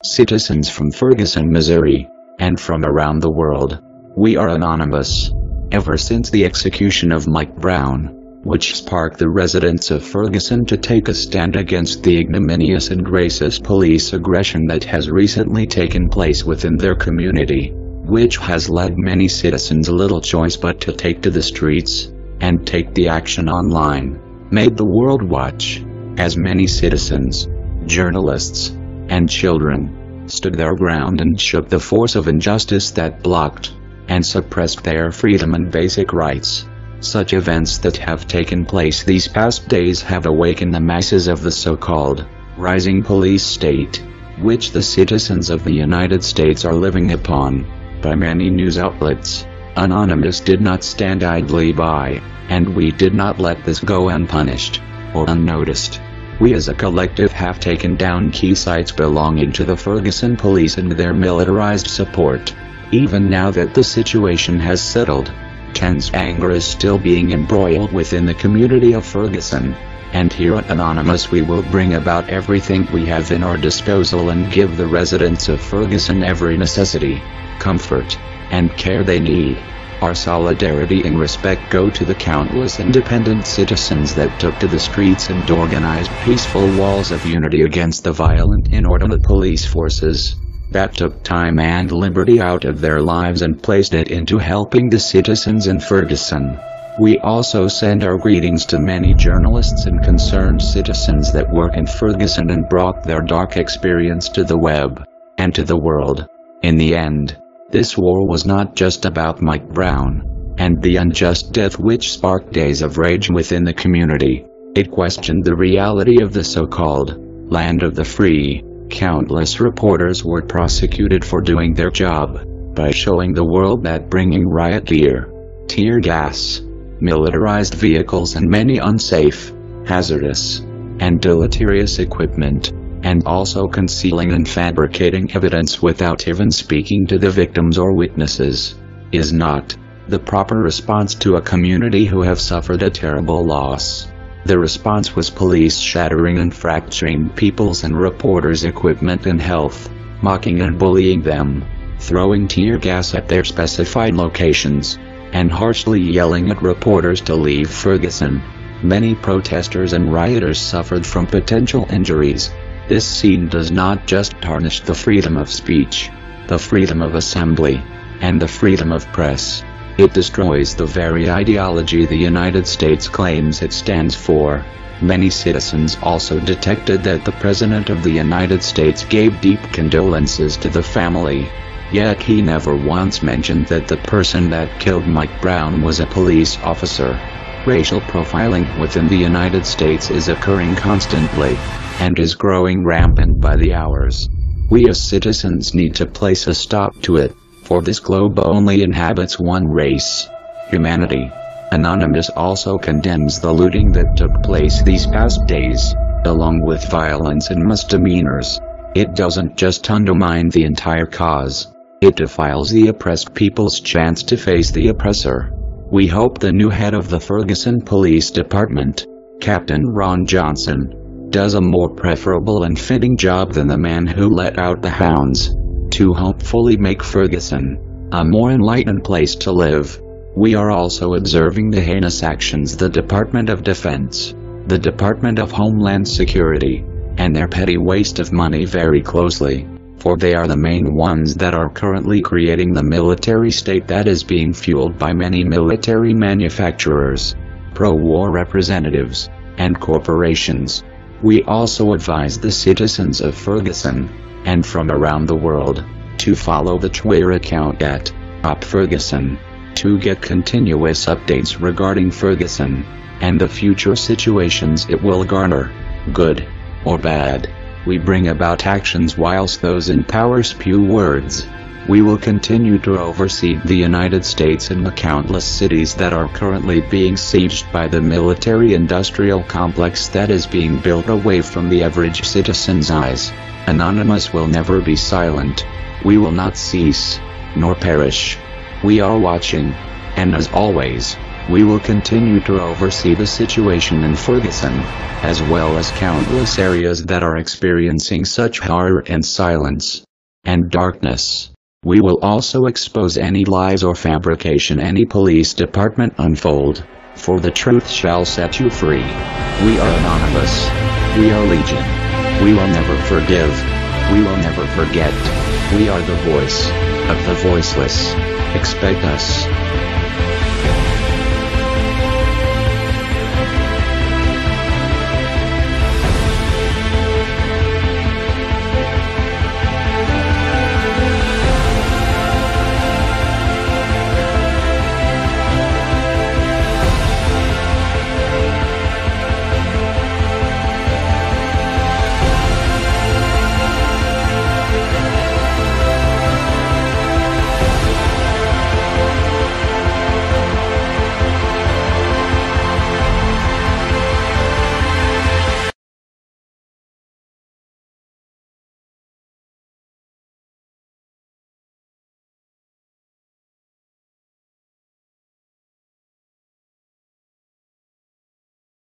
Citizens from Ferguson, Missouri, and from around the world, we are anonymous. Ever since the execution of Mike Brown, which sparked the residents of Ferguson to take a stand against the ignominious and racist police aggression that has recently taken place within their community, which has led many citizens little choice but to take to the streets, and take the action online, made the world watch, as many citizens, journalists, and children, stood their ground and shook the force of injustice that blocked, and suppressed their freedom and basic rights. Such events that have taken place these past days have awakened the masses of the so-called rising police state, which the citizens of the United States are living upon. By many news outlets, Anonymous did not stand idly by, and we did not let this go unpunished or unnoticed. We as a collective have taken down key sites belonging to the Ferguson police and their militarized support. Even now that the situation has settled, tense anger is still being embroiled within the community of Ferguson, and here at Anonymous we will bring about everything we have in our disposal and give the residents of Ferguson every necessity, comfort, and care they need. Our solidarity and respect go to the countless independent citizens that took to the streets and organized peaceful walls of unity against the violent, inordinate police forces that took time and liberty out of their lives and placed it into helping the citizens in Ferguson. We also send our greetings to many journalists and concerned citizens that work in Ferguson and brought their dark experience to the web, and to the world. In the end, this war was not just about Mike Brown, and the unjust death which sparked days of rage within the community. It questioned the reality of the so-called land of the free. Countless reporters were prosecuted for doing their job, by showing the world that bringing riot gear, tear gas, militarized vehicles and many unsafe, hazardous, and deleterious equipment, and also concealing and fabricating evidence without even speaking to the victims or witnesses, is not the proper response to a community who have suffered a terrible loss. The response was police shattering and fracturing people's and reporters' equipment and health, mocking and bullying them, throwing tear gas at their specified locations, and harshly yelling at reporters to leave Ferguson. Many protesters and rioters suffered from potential injuries. This scene does not just tarnish the freedom of speech, the freedom of assembly, and the freedom of press. It destroys the very ideology the United States claims it stands for. Many citizens also detected that the President of the United States gave deep condolences to the family. Yet he never once mentioned that the person that killed Mike Brown was a police officer. Racial profiling within the United States is occurring constantly, and is growing rampant by the hours. We as citizens need to place a stop to it. For this globe only inhabits one race, humanity. Anonymous also condemns the looting that took place these past days, along with violence and misdemeanors. It doesn't just undermine the entire cause, it defiles the oppressed people's chance to face the oppressor. We hope the new head of the Ferguson Police Department, Captain Ron Johnson, does a more preferable and fitting job than the man who let out the hounds, to hopefully make Ferguson a more enlightened place to live. We are also observing the heinous actions the Department of Defense, the Department of Homeland Security, and their petty waste of money very closely, for they are the main ones that are currently creating the military state that is being fueled by many military manufacturers, pro-war representatives, and corporations. We also advise the citizens of Ferguson, and from around the world, to follow the Twitter account at @Ferguson, to get continuous updates regarding Ferguson, and the future situations it will garner, good or bad. We bring about actions whilst those in power spew words. We will continue to oversee the United States and the countless cities that are currently being sieged by the military-industrial complex that is being built away from the average citizen's eyes. Anonymous will never be silent. We will not cease, nor perish. We are watching, and as always, We will continue to oversee the situation in Ferguson, as well as countless areas that are experiencing such horror and silence and darkness. We will also expose any lies or fabrication any police department unfold, for the truth shall set you free. We are anonymous. We are legion. We will never forgive. We will never forget. We are the voice of the voiceless. Expect us.